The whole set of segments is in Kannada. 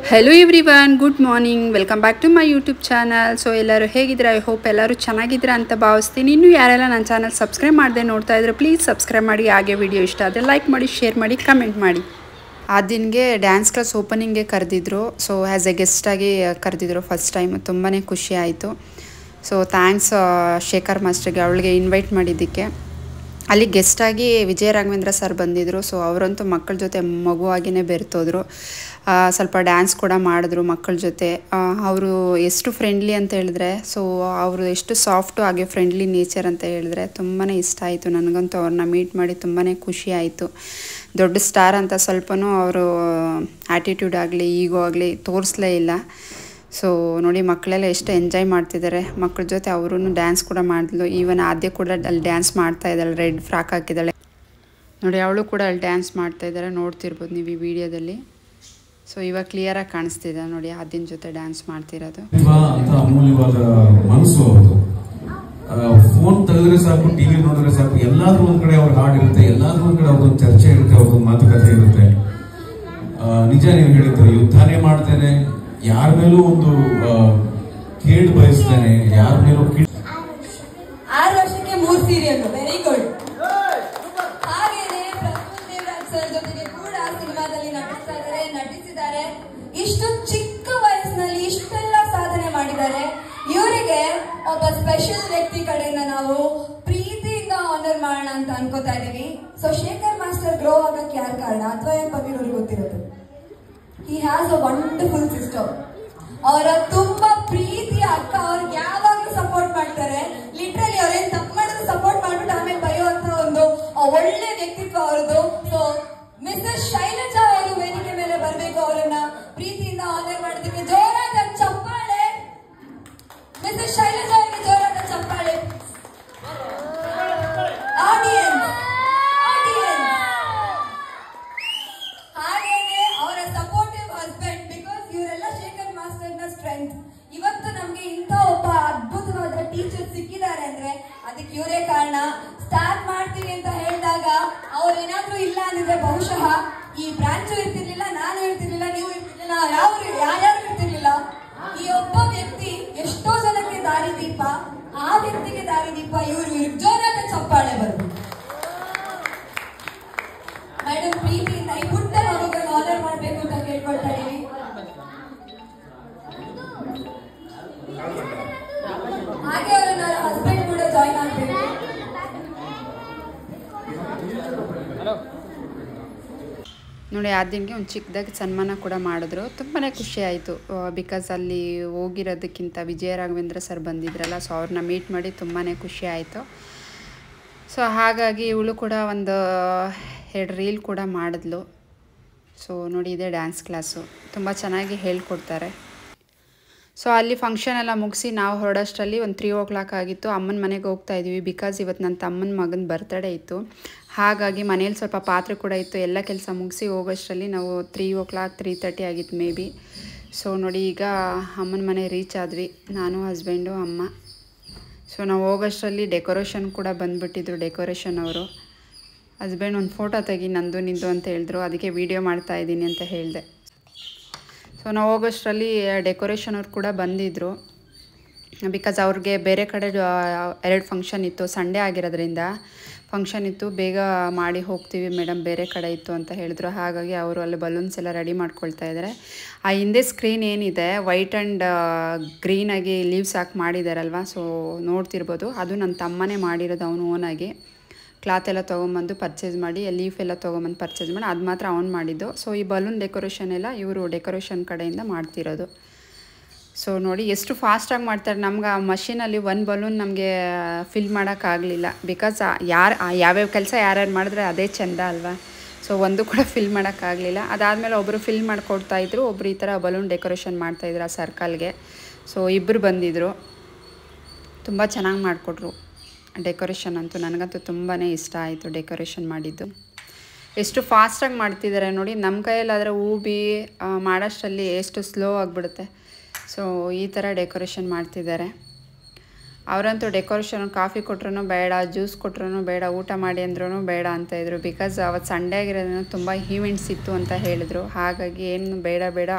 Hello everyone, good morning. Welcome back to my YouTube channel. So ಎಲ್ಲರೂ ಹೇಗಿದ್ದೀರಾ? I hope ಎಲ್ಲರೂ ಚೆನ್ನಾಗಿದ್ದೀರಾ ಅಂತ ಭಾವಿಸ್ತೀನಿ. ಇನ್ನು ಯಾರೆಲ್ಲ ನನ್ನ ಚಾನಲ್ ಸಬ್ಸ್ಕ್ರೈಬ್ ಮಾಡದೆ ನೋಡ್ತಾ ಇದ್ರೆ ಪ್ಲೀಸ್ ಸಬ್ಸ್ಕ್ರೈಬ್ ಮಾಡಿ. ಹಾಗೆ ವಿಡಿಯೋ ಇಷ್ಟ ಆದರೆ ಲೈಕ್ ಮಾಡಿ, ಶೇರ್ ಮಾಡಿ, ಕಮೆಂಟ್ ಮಾಡಿ. ಆ ದಿನಗೆ ಡ್ಯಾನ್ಸ್ ಕ್ಲಾಸ್ ಓಪನಿಂಗ್ಗೆ ಕರೆದಿದ್ರು. ಸೊ ಆ್ಯಸ್ ಎ ಗೆಸ್ಟಾಗಿ ಕರೆದಿದ್ರು ಫಸ್ಟ್ ಟೈಮ್. ತುಂಬಾ ಖುಷಿ ಆಯಿತು. ಸೊ ಥ್ಯಾಂಕ್ಸ್ ಶೇಖರ್ ಮಾಸ್ಟರ್ಗೆ, ಅವಳಿಗೆ ಇನ್ವೈಟ್ ಮಾಡಿದ್ದಕ್ಕೆ. ಅಲ್ಲಿ ಗೆಸ್ಟಾಗಿ ವಿಜಯ ರಾಘವೇಂದ್ರ ಸರ್ ಬಂದಿದ್ದರು. ಸೊ ಅವರಂತೂ ಮಕ್ಕಳ ಜೊತೆ ಮಗುವಾಗಿಯೇ ಬೆರ್ತೋದ್ರು. ಸ್ವಲ್ಪ ಡ್ಯಾನ್ಸ್ ಕೂಡ ಮಾಡಿದ್ರು ಮಕ್ಕಳ ಜೊತೆ. ಅವರು ಎಷ್ಟು ಫ್ರೆಂಡ್ಲಿ ಅಂತ ಹೇಳಿದ್ರೆ, ಸೊ ಅವರು ಎಷ್ಟು ಸಾಫ್ಟು ಹಾಗೆ ಫ್ರೆಂಡ್ಲಿ ನೇಚರ್ ಅಂತ ಹೇಳಿದ್ರೆ ತುಂಬಾ ಇಷ್ಟ ಆಯಿತು ನನಗಂತೂ. ಅವ್ರನ್ನ ಮೀಟ್ ಮಾಡಿ ತುಂಬಾ ಖುಷಿ ಆಯಿತು. ದೊಡ್ಡ ಸ್ಟಾರ್ ಅಂತ ಸ್ವಲ್ಪನೂ ಅವರು ಆ್ಯಟಿಟ್ಯೂಡ್ ಆಗಲಿ ಈಗೋ ಆಗಲಿ ತೋರಿಸ್ಲೇ ಇಲ್ಲ. ಸೊ ನೋಡಿ, ಮಕ್ಕಳೆಲ್ಲ ಎಷ್ಟು ಎಂಜಾಯ್ ಮಾಡ್ತಿದ್ದಾರೆ. ಮಕ್ಕಳ ಜೊತೆ ಅವರು ಡ್ಯಾನ್ಸ್ ಕೂಡ ಮಾಡಿದ್ಲು. ಈವನ್ ಆದ್ಯ ಕೂಡ ಅಲ್ಲಿ ಡ್ಯಾನ್ಸ್ ಮಾಡ್ತಾ ಇದ್ದಾಳೆ, ರೆಡ್ ಫ್ರಾಕ್ ಹಾಕಿದ್ದಾಳೆ ನೋಡಿ. ಅವಳು ಕೂಡ ಅಲ್ಲಿ ಡ್ಯಾನ್ಸ್ ಮಾಡ್ತಾ ಇದ್ದಾರೆ, ನೋಡ್ತಿರ್ಬೋದು ನೀವು ಈ ವಿಡಿಯೋದಲ್ಲಿ. ಸೊ ಇವಾಗ ಕ್ಲಿಯರಾಗಿ ಕಾಣಿಸ್ತಿದೆ ನೋಡಿ, ಆದ್ಯನ ಜೊತೆ ಡ್ಯಾನ್ಸ್ ಮಾಡ್ತಿರೋದು. ಅಮೂಲ್ಯವಾದ ಮನಸ್ಸು ಅವ್ರದ್ದು. ಫೋನ್ ತೆಗೆದ್ರೆ ಸಾಕು, ಟಿವಿ ನೋಡಿದ್ರೆ ಸಾಕು, ಎಲ್ಲಾದ್ರೂ ಒಂದ್ ಕಡೆ ಅವ್ರ ಹಾಡು ಇರುತ್ತೆ, ಎಲ್ಲಾದ್ರೂ ಒಂದ್ ಕಡೆ ಅವ್ರದ್ದೊಂದು ಚರ್ಚೆ ಇರುತ್ತೆ, ಅವ್ರದ್ದೊಂದು ಮಾತುಕತೆ ಇರುತ್ತೆ. ನಿಜ ನೀವು ಹೇಳಿದ್ರು, ಯುದ್ಧನೇ ಮಾಡ್ತೇನೆ, ಯಾರ ಮೇಲೂ ಒಂದು ಕೇಳು ಬಯಸ್ತೇನೆ, ಯಾರ ಮೇಲೂ 6 ವರ್ಷಕ್ಕೆ 3 ಸೀರಿಯಲ್. Very good. ಹಾಗೇನೆ ಪ್ರಫುಲ್ ದೇವರಾಜ್ ಸರ್ ಜೊತೆಗೆ ಕೂಡ ಸಿನಿಮಾದಲ್ಲಿ ನಟಿಸಿದ್ದಾರೆ. ಇಷ್ಟು ಚಿಕ್ಕ ವಯಸ್ಸಿನಲ್ಲಿ ಇಷ್ಟೆಲ್ಲ ಸಾಧನೆ ಮಾಡಿದ್ದಾರೆ. ಇವರಿಗೆ ಒಬ್ಬ ಸ್ಪೆಷಲ್ ವ್ಯಕ್ತಿ ಕಡೆಯಿಂದ ನಾವು ಪ್ರೀತಿಯಿಂದ ಆನರ್ ಮಾಡೋಣ ಅಂತ ಅನ್ಕೋತಾ ಇದೀವಿ. ಸೊ ಶೇಖರ್ ಮಾಸ್ಟರ್ ಗ್ರೋ ಆಗಕ್ಕೆ ಯಾರು ಕಾರಣ ಅಥವಾ ಬಂದಿರೋರಿಗೆ ಗೊತ್ತಿರೋದು. He has a wonderful sister. ಅವರ ತುಂಬಾ ಪ್ರೀತಿಯ ಅಕ್ಕ. ಅವ್ರಿಗೆ ಯಾವಾಗಲೂ ಸಪೋರ್ಟ್ ಮಾಡ್ತಾರೆ. ಲಿಟ್ರಲಿ ಅವ್ರೇನ್ ತಪ್ಪು ಮಾಡಿದ್ರು ಸಪೋರ್ಟ್ ಮಾಡ್ಬಿಟ್ಟು ಆಮೇಲೆ ಬರೆಯುವಂತ ಒಂದು ಒಳ್ಳೆ ವ್ಯಕ್ತಿತ್ವ ಅವರದು. ಸೊ ಮಿಸ್ಟರ್ ಶೈಲಜಾ ಅವರು ವೇದಿಕೆ ಮೇಲೆ ಬರಬೇಕು. ಅವರನ್ನ ಪ್ರೀತಿಯಿಂದ ಆನರ್ ಮಾಡೋದಕ್ಕೆ ಜೋರಾದ ಚಪ್ಪಾಳೆ. ಮಿಸ್ಟರ್ ಶೈಲಜಾ ಅವರಿಗೆ ಜೋರಾದ ಚಪ್ಪಾಳೆ. ಆಡಿಯನ್ಸ್ ಹಾಗೇನೆ ಅವರ ಸಪೋರ್ಟಿವ್ ಹಸ್ಬೆಂಡ್. ಬಿಕಾಸ್ ಇವರೆಲ್ಲ ಶೇಖರ್ ಮಾಸ್ಟರ್ ನ ಸ್ಟ್ರೆಂತ್. ಇವತ್ತು ನಮ್ಗೆ ಇಂಥ ಒಬ್ಬ ಅದ್ಭುತವಾದ ಟೀಚರ್ ಸಿಕ್ಕಿದ್ದಾರೆ ಅಂದ್ರೆ ಅದಕ್ಕೆ ಇವರೇ ಕಾರಣ. ಸ್ಟಾರ್ಟ್ ಮಾಡ್ತೀವಿ ಅಂತ ಹೇಳಿದಾಗ ಅವ್ರೇನಾದ್ರೂ ಇಲ್ಲ ಅಂದ್ರೆ ಬಹುಶಃ ಈ ಬ್ರಾಂಚ್ ಇರ್ತಿರ್ಲಿಲ್ಲ, ನಾನು ಇರ್ತಿರ್ಲಿಲ್ಲ, ನೀವು ಇರ್ತಿರ್ಲಿಲ್ಲ, ಯಾರ್ಯಾರು ಇರ್ತಿರ್ಲಿಲ್ಲ. ಈ ಒಬ್ಬ ವ್ಯಕ್ತಿ ಎಷ್ಟೋ ಜನಕ್ಕೆ ದಾರಿದೀಪ. ಆ ವ್ಯಕ್ತಿಗೆ ದಾರಿದೀಪ ಇವ್ರು. ಜೋರಾದ ಚಪ್ಪಾಳೆ ಬರಬೇಕು. ಮೇಡಮ್ ಪ್ರೀತಿಯಿಂದ ಈ ಪುಟ್ಟ ಮಗುಗಳನ್ನು ಆನರ್ ಮಾಡಬೇಕು ಅಂತ ಕೇಳ್ಕೊಳ್ತಾ ಇದೀವಿ. ಹಾಗೆ ಅವರನ್ನ ಹಸ್ಬೆಂಡ್ ಕೂಡ ಜಾಯಿನ್ ಆಗಬೇಕು. ನೋಡಿ, ಆ ದಿನಕ್ಕೆ ಒಂದು ಚಿಕ್ಕದಾಗಿ ಸನ್ಮಾನ ಕೂಡ ಮಾಡಿದ್ರು. ತುಂಬಾ ಖುಷಿ ಆಯಿತು. ಬಿಕಾಸ್ ಅಲ್ಲಿ ಹೋಗಿರೋದಕ್ಕಿಂತ ವಿಜಯ ರಾಘವೇಂದ್ರ ಸರ್ ಬಂದಿದ್ರಲ್ಲ, ಸೊ ಅವ್ರನ್ನ ಮೀಟ್ ಮಾಡಿ ತುಂಬಾ ಖುಷಿ ಆಯಿತು. ಸೊ ಹಾಗಾಗಿ ಇವಳು ಕೂಡ ಒಂದು 2 ರೀಲ್ ಕೂಡ ಮಾಡಿದ್ಲು. ಸೊ ನೋಡಿ, ಇದೇ ಡ್ಯಾನ್ಸ್ ಕ್ಲಾಸು. ತುಂಬ ಚೆನ್ನಾಗಿ ಹೇಳ್ಕೊಡ್ತಾರೆ. ಸೊ ಅಲ್ಲಿ ಫಂಕ್ಷನ್ ಎಲ್ಲ ಮುಗಿಸಿ ನಾವು ಹೊರಡೋಷ್ಟರಲ್ಲಿ ಒಂದು 3 o'clock ಆಗಿತ್ತು. ಅಮ್ಮನ ಮನೆಗೆ ಹೋಗ್ತಾ ಇದ್ವಿ. ಬಿಕಾಸ್ ಇವತ್ತು ನನ್ನ ತಮ್ಮನ ಮಗನ ಬರ್ತ್ಡೇ ಇತ್ತು. ಹಾಗಾಗಿ ಮನೇಲಿ ಸ್ವಲ್ಪ ಪಾತ್ರೆ ಕೂಡ ಇತ್ತು. ಎಲ್ಲ ಕೆಲಸ ಮುಗಿಸಿ ಹೋಗೋಷ್ಟರಲ್ಲಿ ನಾವು 3 o'clock 3:30 ಆಗಿತ್ತು ಮೇ ಬಿ. ಸೊ ನೋಡಿ, ಈಗ ಅಮ್ಮನ ಮನೆ ರೀಚ್ ಆದ್ವಿ, ನಾನು ಹಸ್ಬೆಂಡು ಅಮ್ಮ. ಸೊ ನಾವು ಹೋಗೋಷ್ಟರಲ್ಲಿ ಡೆಕೋರೇಷನ್ ಕೂಡ ಬಂದುಬಿಟ್ಟಿದ್ರು. ಡೆಕೋರೇಷನ್ ಅವರು ಹಸ್ಬೆಂಡ್ ಒಂದು ಫೋಟೋ ತೆಗಿ ನಂದು ನಿಂದು ಅಂತ ಹೇಳಿದ್ರು. ಅದಕ್ಕೆ ವೀಡಿಯೋ ಮಾಡ್ತಾ ಇದ್ದೀನಿ ಅಂತ ಹೇಳಿದೆ. ಸೊ ನಾವು ಹೋಗೋಷ್ಟರಲ್ಲಿ ಡೆಕೋರೇಷನ್ ಅವ್ರು ಕೂಡ ಬಂದಿದ್ದರು. ಬಿಕಾಸ್ ಅವ್ರಿಗೆ ಬೇರೆ ಕಡೆ 2 ಫಂಕ್ಷನ್ ಇತ್ತು. ಸಂಡೇ ಆಗಿರೋದ್ರಿಂದ ಫಂಕ್ಷನ್ ಇತ್ತು, ಬೇಗ ಮಾಡಿ ಹೋಗ್ತೀವಿ ಮೇಡಮ್, ಬೇರೆ ಕಡೆ ಇತ್ತು ಅಂತ ಹೇಳಿದ್ರು. ಹಾಗಾಗಿ ಅವರು ಅಲ್ಲಿ ಬಲೂನ್ಸ್ ಎಲ್ಲ ರೆಡಿ ಮಾಡ್ಕೊಳ್ತಾ ಇದ್ದಾರೆ. ಆ ಹಿಂದೆ ಸ್ಕ್ರೀನ್ ಏನಿದೆ ವೈಟ್ ಆ್ಯಂಡ್ ಗ್ರೀನಾಗಿ ಲೀವ್ಸ್ ಹಾಕಿ ಮಾಡಿದಾರಲ್ವ, ಸೊ ನೋಡ್ತಿರ್ಬೋದು. ಅದು ನನ್ನ ತಮ್ಮನೇ ಮಾಡಿರೋದು, ಅವನು ಓನಾಗಿ ಕ್ಲಾತ್ ಎಲ್ಲ ತೊಗೊಂಬಂದು ಪರ್ಚೇಸ್ ಮಾಡಿ, ಲೀಫ್ ಎಲ್ಲ ತೊಗೊಂಬಂದು ಪರ್ಚೇಸ್ ಮಾಡಿ, ಅದು ಮಾತ್ರ ಅವ್ನು ಮಾಡಿದ್ದು. ಸೊ ಈ ಬಲೂನ್ ಡೆಕೋರೇಷನ್ ಎಲ್ಲ ಇವರು ಡೆಕೋರೇಷನ್ ಕಡೆಯಿಂದ ಮಾಡ್ತಿರೋದು. ಸೊ ನೋಡಿ ಎಷ್ಟು ಫಾಸ್ಟಾಗಿ ಮಾಡ್ತಾರೆ. ನಮ್ಗೆ ಆ ಮಷೀನಲ್ಲಿ 1 ಬಲೂನ್ ನಮಗೆ ಫಿಲ್ ಮಾಡೋಕ್ಕಾಗಲಿಲ್ಲ. ಬಿಕಾಸ್ ಯಾವ್ಯಾವ ಕೆಲಸ ಯಾರ್ಯಾರು ಮಾಡಿದ್ರೆ ಅದೇ ಚೆಂದ ಅಲ್ವಾ. ಸೊ ಒಂದು ಕೂಡ ಫಿಲ್ ಮಾಡೋಕ್ಕಾಗಲಿಲ್ಲ. ಅದಾದಮೇಲೆ ಒಬ್ಬರು ಫಿಲ್ ಮಾಡಿಕೊಡ್ತಾಯಿದ್ರು, ಒಬ್ಬರು ಈ ಥರ ಬಲೂನ್ ಡೆಕೋರೇಷನ್ ಮಾಡ್ತಾಯಿದ್ರು ಆ ಸರ್ಕಲ್ಗೆ. ಸೊ ಇಬ್ಬರು ಬಂದಿದ್ದರು, ತುಂಬ ಚೆನ್ನಾಗಿ ಮಾಡಿಕೊಟ್ರು ಡೆಕೋರೇಷನ್. ಅಂತೂ ನನಗಂತೂ ತುಂಬಾ ಇಷ್ಟ ಆಯಿತು ಡೆಕೋರೇಷನ್ ಮಾಡಿದ್ದು. ಎಷ್ಟು ಫಾಸ್ಟಾಗಿ ಮಾಡ್ತಿದ್ದಾರೆ ನೋಡಿ. ನಮ್ಮ ಕೈಯಲ್ಲಾದರೆ ಹೂಬಿ ಮಾಡೋಷ್ಟರಲ್ಲಿ ಎಷ್ಟು ಸ್ಲೋ ಆಗಿಬಿಡುತ್ತೆ. ಸೊ ಈ ಥರ ಡೆಕೋರೇಷನ್ ಮಾಡ್ತಿದ್ದಾರೆ. ಅವರಂತೂ ಡೆಕೋರೇಷನ್ ಕಾಫಿ ಕೊಟ್ರೂ ಬೇಡ, ಜ್ಯೂಸ್ ಕೊಟ್ರೂ ಬೇಡ, ಊಟ ಮಾಡಿ ಅಂದ್ರೂ ಬೇಡ ಅಂತಾಯಿದ್ರು. ಬಿಕಾಸ್ ಅವತ್ತು ಸಂಡೇ ಆಗಿರೋದ್ರಿಂದ ತುಂಬ ಈವೆಂಟ್ಸ್ ಇತ್ತು ಅಂತ ಹೇಳಿದ್ರು. ಹಾಗಾಗಿ ಏನು ಬೇಡ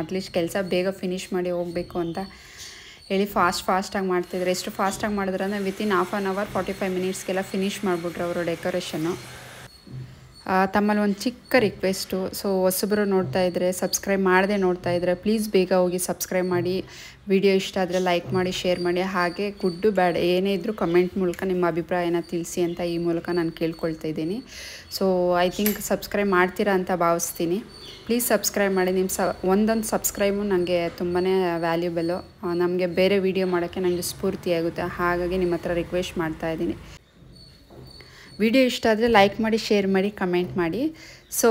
ಅಟ್ಲೀಸ್ಟ್ ಕೆಲಸ ಬೇಗ ಫಿನಿಷ್ ಮಾಡಿ ಹೋಗಬೇಕು ಅಂತ ಹೇಳಿ ಫಾಸ್ಟಾಗಿ ಮಾಡ್ತಿದ್ರು. ಎಷ್ಟು ಫಾಸ್ಟಾಗಿ ಮಾಡಿದ್ರು ಅಂದರೆ ವಿತಿನ್ ಹಾಫ್ ಆನ್ ಅವರ್ 45 ಮಿನಿಟ್ಸ್ಗೆಲ್ಲ ಫಿನಿಷ್ ಮಾಡಿಬಿಟ್ರು ಅವರು ಡೆಕೋರೇಷನ್ನು. ತಮ್ಮಲ್ಲಿ ಒಂದು ಚಿಕ್ಕ ರಿಕ್ವೆಸ್ಟು, ಸೊ ಹೊಸಬರು ನೋಡ್ತಾ ಇದ್ದರೆ, ಸಬ್ಸ್ಕ್ರೈಬ್ ಮಾಡದೆ ನೋಡ್ತಾ ಇದ್ದರೆ ಪ್ಲೀಸ್ ಬೇಗ ಹೋಗಿ ಸಬ್ಸ್ಕ್ರೈಬ್ ಮಾಡಿ. ವಿಡಿಯೋ ಇಷ್ಟ ಆದರೆ ಲೈಕ್ ಮಾಡಿ, ಶೇರ್ ಮಾಡಿ. ಹಾಗೆ ಗುಡ್ಡು ಬ್ಯಾಡ್ ಏನೇ ಇದ್ದರೂ ಕಮೆಂಟ್ ಮೂಲಕ ನಿಮ್ಮ ಅಭಿಪ್ರಾಯನ ತಿಳಿಸಿ ಅಂತ ಈ ಮೂಲಕ ನಾನು ಕೇಳ್ಕೊಳ್ತಾ ಇದ್ದೀನಿ. ಸೊ ಐ ಥಿಂಕ್ ಸಬ್ಸ್ಕ್ರೈಬ್ ಮಾಡ್ತೀರಾ ಅಂತ ಭಾವಿಸ್ತೀನಿ. ಪ್ಲೀಸ್ ಸಬ್ಸ್ಕ್ರೈಬ್ ಮಾಡಿ. ನಿಮ್ಮ ಒಂದೊಂದು ಸಬ್ಸ್ಕ್ರೈಬು ನನಗೆ ತುಂಬಾ ವ್ಯಾಲ್ಯೂಬಲ್ಲು. ನಮಗೆ ಬೇರೆ ವಿಡಿಯೋ ಮಾಡೋಕ್ಕೆ ನನಗೆ ಸ್ಫೂರ್ತಿಯಾಗುತ್ತೆ. ಹಾಗಾಗಿ ನಿಮ್ಮ ಹತ್ರ ರಿಕ್ವೆಸ್ಟ್ ಮಾಡ್ತಾಯಿದ್ದೀನಿ. ವಿಡಿಯೋ ಇಷ್ಟ ಆದರೆ ಲೈಕ್ ಮಾಡಿ, ಶೇರ್ ಮಾಡಿ, ಕಮೆಂಟ್ ಮಾಡಿ. ಸೊ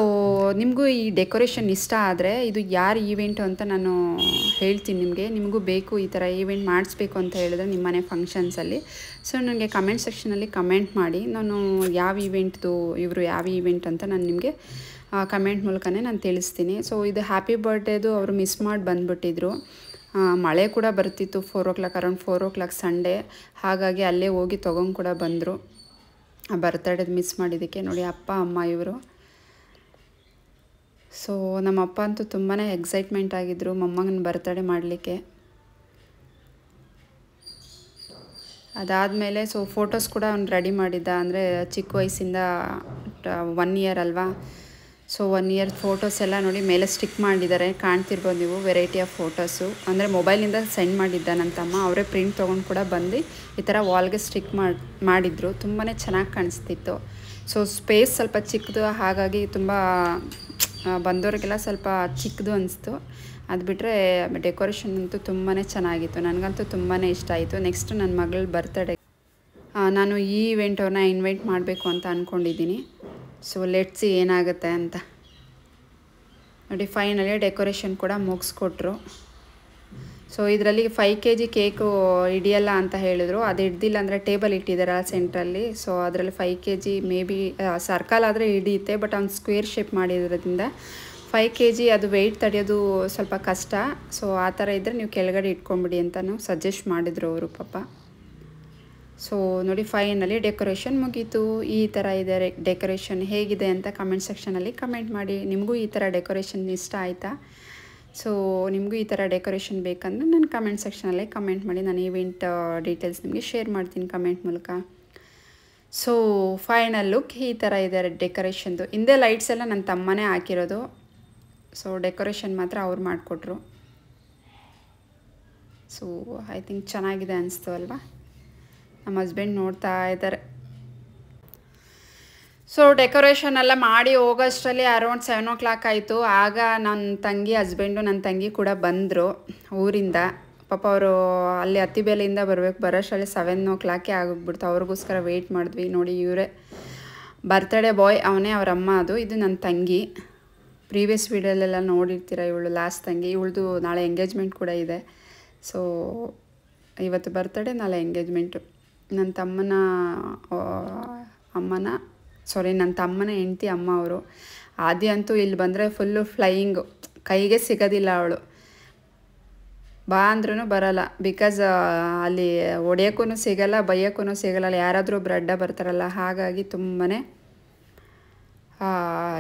ನಿಮಗೂ ಈ ಡೆಕೋರೇಷನ್ ಇಷ್ಟ ಆದರೆ ಇದು ಯಾರು ಈವೆಂಟು ಅಂತ ನಾನು ಹೇಳ್ತೀನಿ ನಿಮಗೆ. ನಿಮಗೂ ಬೇಕು ಈ ಥರ ಈವೆಂಟ್ ಮಾಡಿಸ್ಬೇಕು ಅಂತ ಹೇಳಿದ್ರೆ ನಿಮ್ಮ ಮನೆ ಫಂಕ್ಷನ್ಸಲ್ಲಿ, ಸೊ ನನಗೆ ಕಮೆಂಟ್ ಸೆಕ್ಷನಲ್ಲಿ ಕಮೆಂಟ್ ಮಾಡಿ. ನಾನು ಯಾವ ಈವೆಂಟ್ದು ಇವರು ಯಾವ ಈವೆಂಟ್ ಅಂತ ನಾನು ನಿಮಗೆ ಕಮೆಂಟ್ ಮೂಲಕನೇ ನಾನು ತಿಳಿಸ್ತೀನಿ. ಸೊ ಇದು ಹ್ಯಾಪಿ ಬರ್ಡೇದು ಅವರು ಮಿಸ್ ಮಾಡಿ ಬಂದುಬಿಟ್ಟಿದ್ರು. ಮಳೆ ಕೂಡ ಬರ್ತಿತ್ತು 4 o'clock, ಅರೌಂಡ್ 4 o'clock ಸಂಡೇ. ಹಾಗಾಗಿ ಅಲ್ಲೇ ಹೋಗಿ ತೊಗೊಂಡು ಕೂಡ ಬಂದರು. ಬರ್ತಡೇದು ಮಿಸ್ ಮಾಡಿದ್ದಕ್ಕೆ ನೋಡಿ ಅಪ್ಪ ಅಮ್ಮ ಇವರು. ಸೊ ನಮ್ಮ ಅಪ್ಪ ಅಂತೂ ತುಂಬಾ ಎಕ್ಸೈಟ್ಮೆಂಟ್ ಆಗಿದ್ದರು ಮೊಮ್ಮಗನ ಬರ್ತಡೇ ಮಾಡಲಿಕ್ಕೆ. ಅದಾದಮೇಲೆ ಸೊ ಫೋಟೋಸ್ ಕೂಡ ಅವ್ನು ರೆಡಿ ಮಾಡಿದ್ದ. ಅಂದರೆ ಚಿಕ್ಕ ವಯಸ್ಸಿಂದ 1 year ಅಲ್ವಾ. ಸೊ 1 year ಫೋಟೋಸ್ ಎಲ್ಲ ನೋಡಿ ಮೇಲೆ ಸ್ಟಿಕ್ ಮಾಡಿದ್ದಾರೆ, ಕಾಣ್ತಿರ್ಬೋದು ನೀವು. ವೆರೈಟಿ ಆಫ್ ಫೋಟೋಸು ಅಂದರೆ ಮೊಬೈಲಿಂದ ಸೆಂಡ್ ಮಾಡಿದ್ದ ನನ್ನ ತಮ್ಮ. ಅವರೇ ಪ್ರಿಂಟ್ ತೊಗೊಂಡು ಕೂಡ ಬಂದು ಈ ಥರ ವಾಲ್ಗೆ ಸ್ಟಿಕ್ ಮಾಡಿದ್ರು. ತುಂಬಾ ಚೆನ್ನಾಗಿ ಕಾಣಿಸ್ತಿತ್ತು. ಸೊ ಸ್ಪೇಸ್ ಸ್ವಲ್ಪ ಚಿಕ್ಕದು, ಹಾಗಾಗಿ ತುಂಬ ಬಂದವರಿಗೆಲ್ಲ ಸ್ವಲ್ಪ ಚಿಕ್ಕದು ಅನಿಸ್ತು. ಅದು ಬಿಟ್ಟರೆ ಡೆಕೋರೇಷನ್ ಅಂತೂ ತುಂಬಾ ಚೆನ್ನಾಗಿತ್ತು. ನನಗಂತೂ ತುಂಬಾ ಇಷ್ಟ ಆಯಿತು. ನೆಕ್ಸ್ಟು ನನ್ನ ಮಗಳ ಬರ್ತಡೇ ನಾನು ಈ ಇವೆಂಟವ್ರನ್ನ ಇನ್ವೈಟ್ ಮಾಡಬೇಕು ಅಂತ ಅಂದ್ಕೊಂಡಿದ್ದೀನಿ. ಸೊ ಲೆಟ್ಸಿ ಏನಾಗುತ್ತೆ ಅಂತ ನೋಡಿ. ಫೈನಲಿ ಡೆಕೋರೇಷನ್ ಕೂಡ ಮುಗಿಸ್ಕೊಟ್ರು. ಸೊ ಇದರಲ್ಲಿ 5 kg ಕೇಕು ಹಿಡಿಯಲ್ಲ ಅಂತ ಹೇಳಿದ್ರು. ಅದು ಹಿಡ್ದಿಲ್ಲ ಅಂದರೆ ಟೇಬಲ್ ಇಟ್ಟಿದ್ದಾರೆ ಸೆಂಟ್ರಲ್ಲಿ. ಸೊ ಅದರಲ್ಲಿ 5 kg ಮೇ ಬಿ ಸರ್ಕಲ್ ಆದರೆ ಹಿಡಿಯುತ್ತೆ, ಬಟ್ ಅವ್ನು ಸ್ಕ್ವೇರ್ ಶೇಪ್ ಮಾಡಿರೋದ್ರಿಂದ 5 kg ಅದು ವೆಯ್ಟ್ ತಡೆಯೋದು ಸ್ವಲ್ಪ ಕಷ್ಟ. ಸೊ ಆ ಥರ ಇದ್ದರೆ ನೀವು ಕೆಳಗಡೆ ಇಟ್ಕೊಂಬಿಡಿ ಅಂತಲೂ ಸಜೆಸ್ಟ್ ಮಾಡಿದರು ಅವರು ಪಾಪ. ಸೊ ನೋಡಿ ಫೈನಲಿ ಡೆಕೋರೇಷನ್ ಮುಗೀತು. ಈ ಥರ ಇದೆ ಡೆಕೋರೇಷನ್. ಹೇಗಿದೆ ಅಂತ ಕಮೆಂಟ್ ಸೆಕ್ಷನಲ್ಲಿ ಕಮೆಂಟ್ ಮಾಡಿ. ನಿಮಗೂ ಈ ಥರ ಡೆಕೋರೇಷನ್ ಇಷ್ಟ ಆಯಿತಾ? ಸೊ ನಿಮಗೂ ಈ ಥರ ಡೆಕೋರೇಷನ್ ಬೇಕಂದ್ರೆ ನಾನು ಕಮೆಂಟ್ ಸೆಕ್ಷನಲ್ಲಿ ಕಮೆಂಟ್ ಮಾಡಿ. ನಾನು ಈವೆಂಟ್ ಡೀಟೇಲ್ಸ್ ನಿಮಗೆ ಶೇರ್ ಮಾಡ್ತೀನಿ ಕಮೆಂಟ್ ಮೂಲಕ. ಸೊ ಫೈನಲ್ ಲುಕ್ ಈ ಥರ ಇದೆ ಡೆಕೋರೇಷನ್ದು. ಹಿಂದೆ ಲೈಟ್ಸ್ ಎಲ್ಲ ನನ್ನ ತಮ್ಮನೇ ಹಾಕಿರೋದು. ಸೊ ಡೆಕೋರೇಷನ್ ಮಾತ್ರ ಅವ್ರು ಮಾಡಿಕೊಟ್ರು. ಸೊ ಐ ಥಿಂಕ್ ಚೆನ್ನಾಗಿದೆ ಅನಿಸ್ತು ಅಲ್ವಾ? ನಮ್ಮ ಹಸ್ಬೆಂಡ್ ನೋಡ್ತಾ ಇದ್ದಾರೆ. ಸೊ ಡೆಕೋರೇಷನ್ ಎಲ್ಲ ಮಾಡಿ ಹೋಗೋಷ್ಟರಲ್ಲಿ ಅರೌಂಡ್ 7 o'clock ಆಯಿತು. ಆಗ ನನ್ನ ತಂಗಿ ಹಸ್ಬೆಂಡು ನನ್ನ ತಂಗಿ ಕೂಡ ಬಂದರು ಊರಿಂದ. ಪಾಪ ಅವರು ಅಲ್ಲಿ ಅತ್ತಿಬೇಲೆಯಿಂದ ಬರೋಷ್ಟರಲ್ಲಿ 7 o'clock ಆಗೋಗ್ಬಿಡ್ತು. ಅವ್ರಿಗೋಸ್ಕರ ವೆಯ್ಟ್ ಮಾಡಿದ್ವಿ. ನೋಡಿ ಇವರೇ ಬರ್ತಡೇ ಬಾಯ್, ಅವನೇ ಅವ್ರ ಅಮ್ಮ. ಇದು ನನ್ನ ತಂಗಿ. ಪ್ರೀವಿಯಸ್ ವೀಡಿಯೋಲೆಲ್ಲ ನೋಡಿರ್ತೀರ. ಇವಳು ಲಾಸ್ಟ್ ತಂಗಿ. ಇವಳದು ನಾಳೆ ಎಂಗೇಜ್ಮೆಂಟ್ ಕೂಡ ಇದೆ. ಸೊ ಇವತ್ತು ಬರ್ತಡೇ, ನಾಳೆ ಎಂಗೇಜ್ಮೆಂಟು. ನನ್ನ ತಮ್ಮನ ನನ್ನ ತಮ್ಮನ ಹೆಂಡತಿ ಅಮ್ಮ ಅವರು. ಆದಿ ಅಂತೂ ಇಲ್ಲಿ ಬಂದರೆ ಫುಲ್ಲು ಫ್ಲೈಯಿಂಗು, ಕೈಗೆ ಸಿಗೋದಿಲ್ಲ ಅವಳು. ಬಾ ಅಂದ್ರೂ ಬರೋಲ್ಲ. ಬಿಕಾಸ್ ಅಲ್ಲಿ ಹೊಡೆಯೋಕ್ಕೂ ಸಿಗಲ್ಲ, ಬೈಯೋಕ್ಕೂ ಸಿಗಲ್ಲ. ಯಾರಾದರೂ ಒಬ್ರು ಅಡ್ಡ ಬರ್ತಾರಲ್ಲ, ಹಾಗಾಗಿ ತುಂಬಾ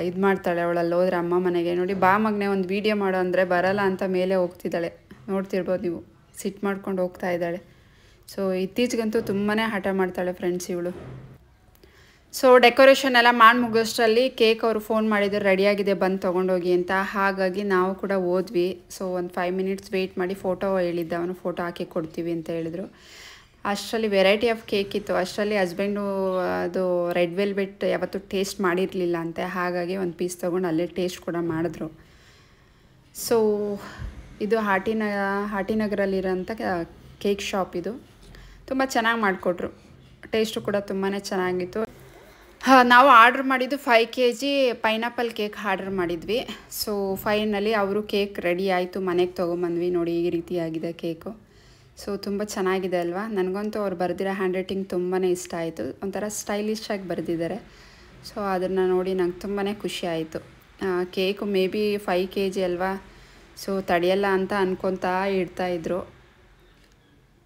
ಇದು ಮಾಡ್ತಾಳೆ ಅವಳಲ್ಲಿ ಹೋದ್ರೆ ಅಮ್ಮ ಮನೆಗೆ. ನೋಡಿ ಬಾ ಮಗನೇ ಒಂದು ವೀಡಿಯೋ ಮಾಡೋ ಅಂದರೆ ಬರಲ್ಲ ಅಂತ ಮೇಲೆ ಹೋಗ್ತಿದ್ದಾಳೆ. ನೋಡ್ತಿರ್ಬೋದು ನೀವು, ಸಿಟ್ಟು ಮಾಡ್ಕೊಂಡು ಹೋಗ್ತಾ ಇದ್ದಾಳೆ. ಸೊ ಇತ್ತೀಚೆಗಂತೂ ತುಂಬಾ ಹಠ ಮಾಡ್ತಾಳೆ ಫ್ರೆಂಡ್ಸ್ ಇವಳು. ಸೊ ಡೆಕೋರೇಷನ್ ಎಲ್ಲ ಮಾಡಿ ಮುಗಿಸೋಷ್ಟರಲ್ಲಿ ಕೇಕ್ ಅವರು ಫೋನ್ ಮಾಡಿದ್ರು, ರೆಡಿಯಾಗಿದೆ ಬಂದು ತೊಗೊಂಡೋಗಿ ಅಂತ. ಹಾಗಾಗಿ ನಾವು ಕೂಡ ಹೋದ್ವಿ. ಸೊ ಒಂದು 5 minutes ವೆಯ್ಟ್ ಮಾಡಿ ಫೋಟೋ ಹೇಳಿದ್ದ ಅವನು, ಫೋಟೋ ಹಾಕಿ ಕೊಡ್ತೀವಿ ಅಂತ ಹೇಳಿದ್ರು. ಅಷ್ಟರಲ್ಲಿ ವೆರೈಟಿ ಆಫ್ ಕೇಕ್ ಇತ್ತು. ಅಷ್ಟರಲ್ಲಿ ಹಸ್ಬೆಂಡು ಅದು ರೆಡ್ ವೆಲ್ವೆಟ್ ಯಾವತ್ತೂ ಟೇಸ್ಟ್ ಮಾಡಿರಲಿಲ್ಲ ಅಂತೆ. ಹಾಗಾಗಿ ಒಂದು ಪೀಸ್ ತೊಗೊಂಡು ಅಲ್ಲೇ ಟೇಸ್ಟ್ ಕೂಡ ಮಾಡಿದ್ರು. ಸೊ ಇದು ಹಾಟಿನಗರಲ್ಲಿರೋಂಥ ಕೇಕ್ ಶಾಪ್. ಇದು ತುಂಬ ಚೆನ್ನಾಗಿ ಮಾಡಿಕೊಟ್ರು. ಟೇಸ್ಟು ಕೂಡ ತುಂಬಾ ಚೆನ್ನಾಗಿತ್ತು. ನಾವು ಆರ್ಡ್ರ್ ಮಾಡಿದ್ದು 5 kg ಪೈನಾಪಲ್ ಕೇಕ್ ಆರ್ಡ್ರ್ ಮಾಡಿದ್ವಿ. ಸೊ ಫೈನಲಿ ಅವರು ಕೇಕ್ ರೆಡಿ ಆಯಿತು, ಮನೆಗೆ ತೊಗೊಂಬಂದ್ವಿ. ನೋಡಿ ಈ ರೀತಿಯಾಗಿದೆ ಕೇಕು. ಸೊ ತುಂಬ ಚೆನ್ನಾಗಿದೆ ಅಲ್ವಾ? ನನಗಂತೂ ಅವ್ರು ಬರೆದಿರೋ ಹ್ಯಾಂಡ್ ರೈಟಿಂಗ್ ತುಂಬಾ ಇಷ್ಟ ಆಯಿತು. ಒಂಥರ ಸ್ಟೈಲಿಶಾಗಿ ಬರೆದಿದ್ದಾರೆ. ಸೊ ಅದನ್ನು ನೋಡಿ ನಂಗೆ ತುಂಬಾ ಖುಷಿ ಆಯಿತು. ಕೇಕು ಮೇ ಬಿ 5 kg ಅಲ್ವಾ, ಸೊ ತಡೆಯಲ್ಲ ಅಂತ ಅನ್ಕೊತಾ ಇಡ್ತಾಯಿದ್ರು.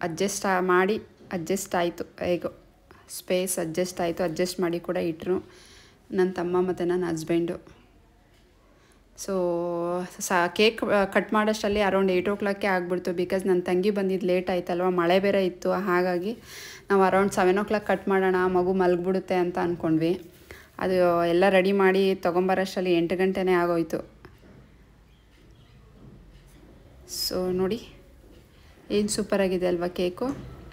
ಅಡ್ಜಸ್ಟ್ ಮಾಡಿ ಅಡ್ಜಸ್ಟ್ ಆಯಿತು, ಹೇಗೋ ಸ್ಪೇಸ್ ಅಡ್ಜಸ್ಟ್ ಆಯಿತು. ಅಡ್ಜಸ್ಟ್ ಮಾಡಿ ಕೂಡ ಇಟ್ಟರು ನನ್ನ ತಮ್ಮ ಮತ್ತು ನನ್ನ ಹಸ್ಬೆಂಡು. ಸೊ ಕೇಕ್ ಕಟ್ ಮಾಡೋಷ್ಟರಲ್ಲಿ ಅರೌಂಡ್ 8 o'clock ಆಗಿಬಿಡ್ತು. ಬಿಕಾಸ್ ನನ್ನ ತಂಗಿ ಬಂದಿದ್ದು ಲೇಟ್ ಆಯ್ತಲ್ವ, ಮಳೆ ಬೇರೆ ಇತ್ತು. ಹಾಗಾಗಿ ನಾವು ಅರೌಂಡ್ 7 o'clock ಕಟ್ ಮಾಡೋಣ, ಮಗು ಮಲಗಿಬಿಡುತ್ತೆ ಅಂತ ಅಂದ್ಕೊಂಡ್ವಿ. ಅದು ಎಲ್ಲ ರೆಡಿ ಮಾಡಿ ತೊಗೊಂಬರೋಷ್ಟರಲ್ಲಿ 8 ಗಂಟೆನೇ ಆಗೋಯ್ತು. ಸೊ ನೋಡಿ ಏನು ಸೂಪರಾಗಿದೆ ಅಲ್ವಾ ಕೇಕು.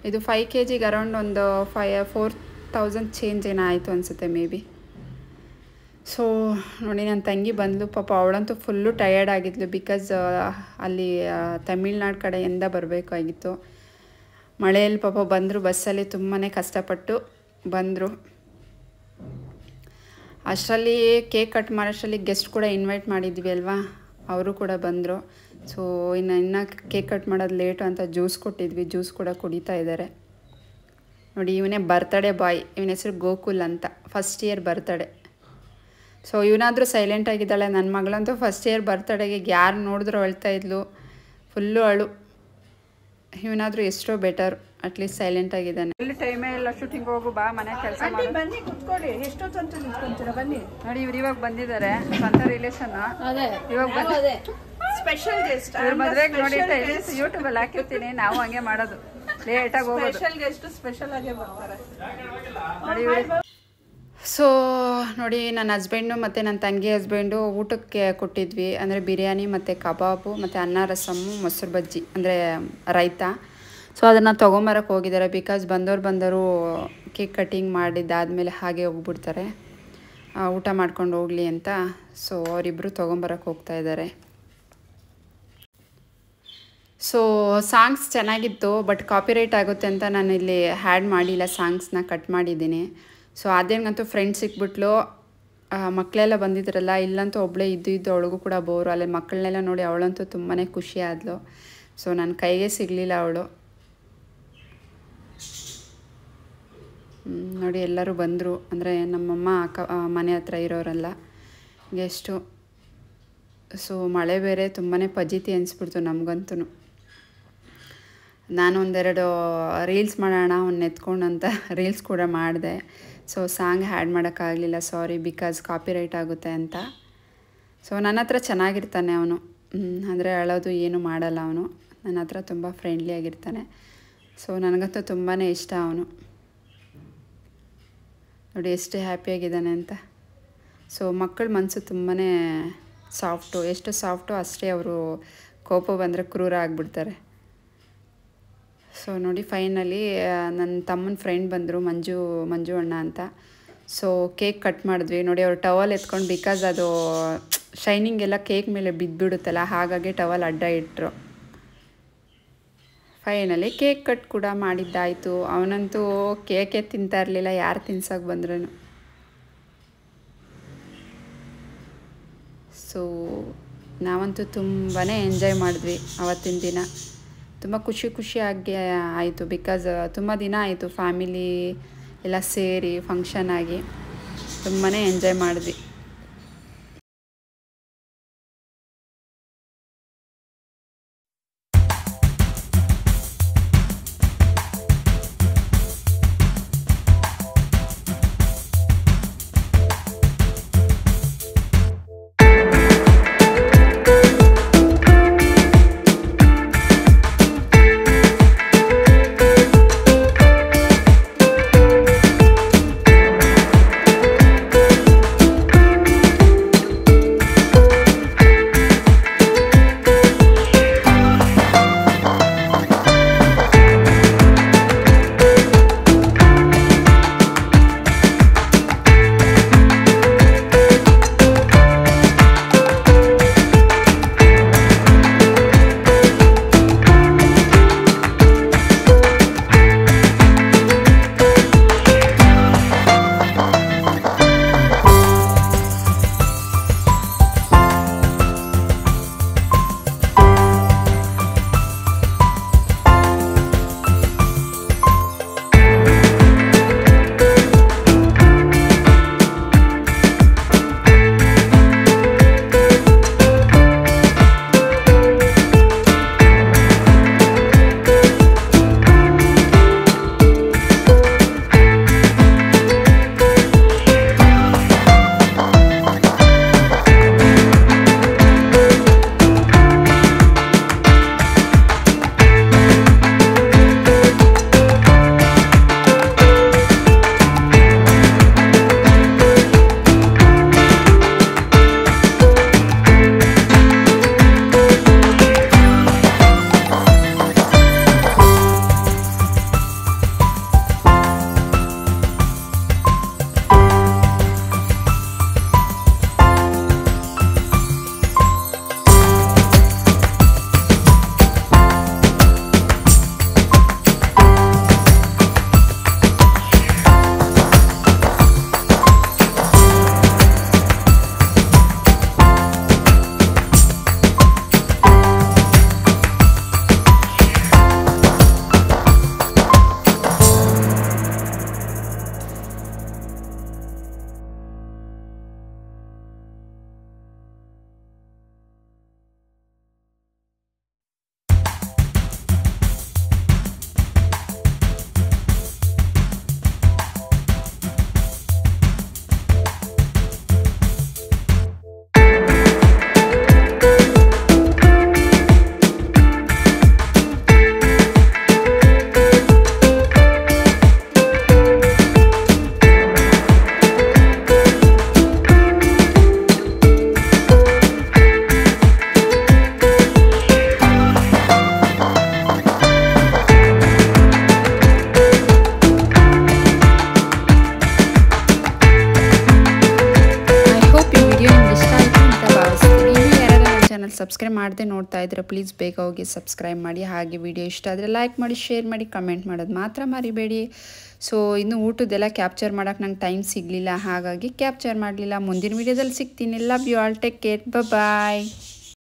ಇದು 5 kg ಅರೌಂಡ್ ಒಂದು 4,000 ಚೇಂಜ್ ಏನೋ ಆಯಿತು ಅನಿಸುತ್ತೆ ಮೇ ಬಿ. ಸೊ ನೋಡಿ ನನ್ನ ತಂಗಿ ಬಂದಳು. ಪಾಪ ಅವಳಂತೂ ಫುಲ್ಲು ಟಯರ್ಡ್ ಆಗಿದ್ಲು. ಬಿಕಾಸ್ ಅಲ್ಲಿ ತಮಿಳ್ನಾಡು ಕಡೆಯಿಂದ ಬರಬೇಕಾಗಿತ್ತು. ಮಳೆಯಲ್ಲಿ ಪಾಪ ಬಂದರು, ಬಸ್ಸಲ್ಲಿ ತುಂಬಾ ಕಷ್ಟಪಟ್ಟು ಬಂದರು. ಅಷ್ಟರಲ್ಲಿ ಕೇಕ್ ಕಟ್ ಮಾಡೋಷ್ಟರಲ್ಲಿ ಗೆಸ್ಟ್ ಕೂಡ ಇನ್ವೈಟ್ ಮಾಡಿದ್ವಿ ಅಲ್ವಾ, ಅವರು ಕೂಡ ಬಂದರು. ಸೊ ಇನ್ನು ಕೇಕ್ ಕಟ್ ಮಾಡೋದು ಲೇಟು ಅಂತ ಜ್ಯೂಸ್ ಕೊಟ್ಟಿದ್ವಿ, ಜ್ಯೂಸ್ ಕೂಡ ಕುಡಿತಾ ಇದ್ದಾರೆ. ನೋಡಿ ಇವನೇ ಬರ್ತಡೇ ಬಾಯ್, ಇವನ ಹೆಸರು ಗೋಕುಲ್ ಅಂತ, ಫಸ್ಟ್ ಇಯರ್ ಬರ್ತಡೇ. ಸೊ ಇವನಾದರೂ ಸೈಲೆಂಟಾಗಿದ್ದಾಳೆ. ನನ್ನ ಮಗಳಂತೂ ಫಸ್ಟ್ ಇಯರ್ ಬರ್ತಡೇಗೆ ಯಾರು ನೋಡಿದ್ರೂ ಅಳ್ತಾ ಇದ್ಲು, ಫುಲ್ಲು ಅಳು. ಇವನಾದರೂ ಎಷ್ಟೋ ಬೆಟರ್, ಅಟ್ಲೀಸ್ಟ್ ಸೈಲೆಂಟಾಗಿದ್ದಾನೆ. ಇಲ್ಲಿ ಟೈಮೇ ಇಲ್ಲ, ಶೂಟಿಂಗ್ ಹೋಗು ಬಾ, ಮನೆ ಕೆಲಸ ಮಾಡಿ ಬನ್ನಿ ಕುತ್ಕೊಳ್ಳಿ. ಎಷ್ಟೊತ್ತಂತೂ ನಿಂತ್ಕೊಂತೀರಾ, ಬನ್ನಿ. ನೋಡಿ ಇವ್ರು ಇವಾಗ ಬಂದಿದ್ದಾರೆ, ಸ್ವಂತ ರಿಲೇಷನ್. ಇವಾಗ ಸ್ಪೆಷಲ್ ಗೆಸ್ಟ್ ಇವ್ರ ಮದ್ವೆಗೆ ನೋಡಿ ಯೂಟ್ಯೂಬಲ್ಲಿ ಹಾಕಿರ್ತೀನಿ, ನಾವು ಹಂಗೆ ಮಾಡೋದು, ಲೇಟಾಗಿ ಹೋಗೋದು. ಸ್ಪೆಷಲ್ ಗೆಸ್ಟ್ ಸ್ಪೆಷಲ್ ಆಗೇ ಬರ್ತಾರೆ ನೋಡಿ. ಸೊ ನೋಡಿ ನನ್ನ ಹಸ್ಬೆಂಡು ಮತ್ತು ನನ್ನ ತಂಗಿ ಹಸ್ಬೆಂಡು ಊಟಕ್ಕೆ ಕೊಟ್ಟಿದ್ವಿ. ಅಂದರೆ ಬಿರಿಯಾನಿ ಮತ್ತು ಕಬಾಬು ಮತ್ತು ಅನ್ನ ರಸಮ್ಮು, ಮೊಸರು ಬಜ್ಜಿ ಅಂದರೆ ರೈತ. ಸೊ ಅದನ್ನು ತೊಗೊಂಬರಕ್ಕೆ ಹೋಗಿದ್ದಾರೆ. ಬಿಕಾಸ್ ಬಂದವರು ಕೇಕ್ ಕಟ್ಟಿಂಗ್ ಮಾಡಿದ್ದಾದಮೇಲೆ ಹಾಗೆ ಹೋಗ್ಬಿಡ್ತಾರೆ, ಊಟ ಮಾಡ್ಕೊಂಡು ಹೋಗಲಿ ಅಂತ. ಸೊ ಅವರಿಬ್ಬರು ತೊಗೊಂಬರಕ್ಕೆ ಹೋಗ್ತಾ ಇದ್ದಾರೆ. ಸೊ ಸಾಂಗ್ಸ್ ಚೆನ್ನಾಗಿತ್ತು, ಬಟ್ ಕಾಪಿರೈಟ್ ಆಗುತ್ತೆ ಅಂತ ನಾನು ಇಲ್ಲಿ ಹ್ಯಾಡ್ ಮಾಡಿಲ್ಲ, ಸಾಂಗ್ಸ್ನ ಕಟ್ ಮಾಡಿದ್ದೀನಿ. ಸೊ ಅದೇನಂತೂ ಫ್ರೆಂಡ್ ಸಿಕ್ಬಿಟ್ಲು, ಮಕ್ಕಳೆಲ್ಲ ಬಂದಿದ್ರಲ್ಲ. ಇಲ್ಲಂತೂ ಒಬ್ಬಳೇ ಇದ್ದು ಅವಳಿಗೂ ಕೂಡ ಬೋರು. ಅಲ್ಲಿ ಮಕ್ಕಳನ್ನೆಲ್ಲ ನೋಡಿ ಅವಳಂತೂ ತುಂಬಾ ಖುಷಿ ಆದ್ಲು. ಸೊ ನನ್ನ ಕೈಗೆ ಸಿಗಲಿಲ್ಲ ಅವಳು. ನೋಡಿ ಎಲ್ಲರೂ ಬಂದರು, ಅಂದರೆ ನಮ್ಮಮ್ಮ ಮನೆ ಹತ್ರ ಇರೋರಲ್ಲ ಗೆಸ್ಟು. ಸೊ ಮಳೆ ಬೇರೆ ತುಂಬಾ ಫಜೀತಿ ಅನಿಸ್ಬಿಡ್ತು ನಮಗಂತೂ. ನಾನು ಒಂದೆರಡು ರೀಲ್ಸ್ ಮಾಡೋಣ ಅವ್ನು ಎತ್ಕೊಂಡು ಅಂತ ರೀಲ್ಸ್ ಕೂಡ ಮಾಡಿದೆ. ಸೊ ಸಾಂಗ್ ಹ್ಯಾಡ್ ಮಾಡೋಕ್ಕಾಗಲಿಲ್ಲ, ಸಾರಿ, ಬಿಕಾಸ್ ಕಾಪಿರೈಟ್ ಆಗುತ್ತೆ ಅಂತ. ಸೊ ನನ್ನ ಹತ್ರ ಚೆನ್ನಾಗಿರ್ತಾನೆ ಅವನು, ಅಂದರೆ ಅಳೋದು ಏನು ಮಾಡಲ್ಲ ಅವನು. ನನ್ನ ಹತ್ರ ತುಂಬ ಫ್ರೆಂಡ್ಲಿ ಆಗಿರ್ತಾನೆ. ಸೊ ನನಗಂತೂ ತುಂಬಾ ಇಷ್ಟ ಅವನು. ನೋಡಿ ಎಷ್ಟು ಹ್ಯಾಪಿಯಾಗಿದ್ದಾನೆ ಅಂತ. ಸೊ ಮಕ್ಕಳ ಮನಸ್ಸು ತುಂಬಾ ಸಾಫ್ಟು, ಎಷ್ಟು ಸಾಫ್ಟು ಅಷ್ಟೇ ಅವರು ಕೋಪ ಬಂದರೆ ಕ್ರೂರ ಆಗಿಬಿಡ್ತಾರೆ. ಸೊ ನೋಡಿ ಫೈನಲಿ ನನ್ನ ತಮ್ಮನ ಫ್ರೆಂಡ್ ಬಂದರು, ಮಂಜು ಅಣ್ಣ ಅಂತ. ಸೊ ಕೇಕ್ ಕಟ್ ಮಾಡಿದ್ವಿ. ನೋಡಿ ಅವ್ರು ಟವಲ್ ಎತ್ಕೊಂಡು, ಬಿಕಾಸ್ ಅದು ಶೈನಿಂಗ್ ಎಲ್ಲ ಕೇಕ್ ಮೇಲೆ ಬಿದ್ದುಬಿಡುತ್ತಲ್ಲ, ಹಾಗಾಗಿ ಟವಲ್ ಅಡ್ಡ ಇಟ್ಟರು. ಫೈನಲಿ ಕೇಕ್ ಕಟ್ ಕೂಡ ಮಾಡಿದ್ದಾಯಿತು. ಅವನಂತೂ ಕೇಕೇ ತಿಂತಾ ಇರಲಿಲ್ಲ, ಯಾರು ತಿನ್ಸೋಕೆ ಬಂದ್ರೂ. ಸೊ ನಾವಂತೂ ತುಂಬಾ ಎಂಜಾಯ್ ಮಾಡಿದ್ವಿ ಅವತ್ತಿನ ದಿನ. ತುಂಬ ಖುಷಿಯಾಗಿ ಆಯಿತು. ಬಿಕಾಸ್ ತುಂಬ ದಿನ ಆಯಿತು ಫ್ಯಾಮಿಲಿ ಎಲ್ಲ ಸೇರಿ ಫಂಕ್ಷನ್ ಆಗಿ, ತುಂಬಾ ಎಂಜಾಯ್ ಮಾಡಿದ್ವಿ. ಚಾನಲ್ ಸಬ್ಸ್ಕ್ರೈಬ್ ಮಾಡದೆ ನೋಡ್ತಾ ಇದ್ರೆ ಪ್ಲೀಸ್ ಬೇಗ ಹೋಗಿ ಸಬ್ಸ್ಕ್ರೈಬ್ ಮಾಡಿ. ಹಾಗೆ ವಿಡಿಯೋ ಇಷ್ಟ ಆದರೆ ಲೈಕ್ ಮಾಡಿ, ಶೇರ್ ಮಾಡಿ, ಕಮೆಂಟ್ ಮಾಡೋದು ಮಾತ್ರ ಮರಿಬೇಡಿ. ಸೊ ಇನ್ನು ಊಟದ್ದೆಲ್ಲ ಕ್ಯಾಪ್ಚರ್ ಮಾಡೋಕ್ಕೆ ನಂಗೆ ಟೈಮ್ ಸಿಗಲಿಲ್ಲ, ಹಾಗಾಗಿ ಕ್ಯಾಪ್ಚರ್ ಮಾಡಲಿಲ್ಲ. ಮುಂದಿನ ವಿಡಿಯೋದಲ್ಲಿ ಸಿಗ್ತೀನಿ. Love you all, take care, bye.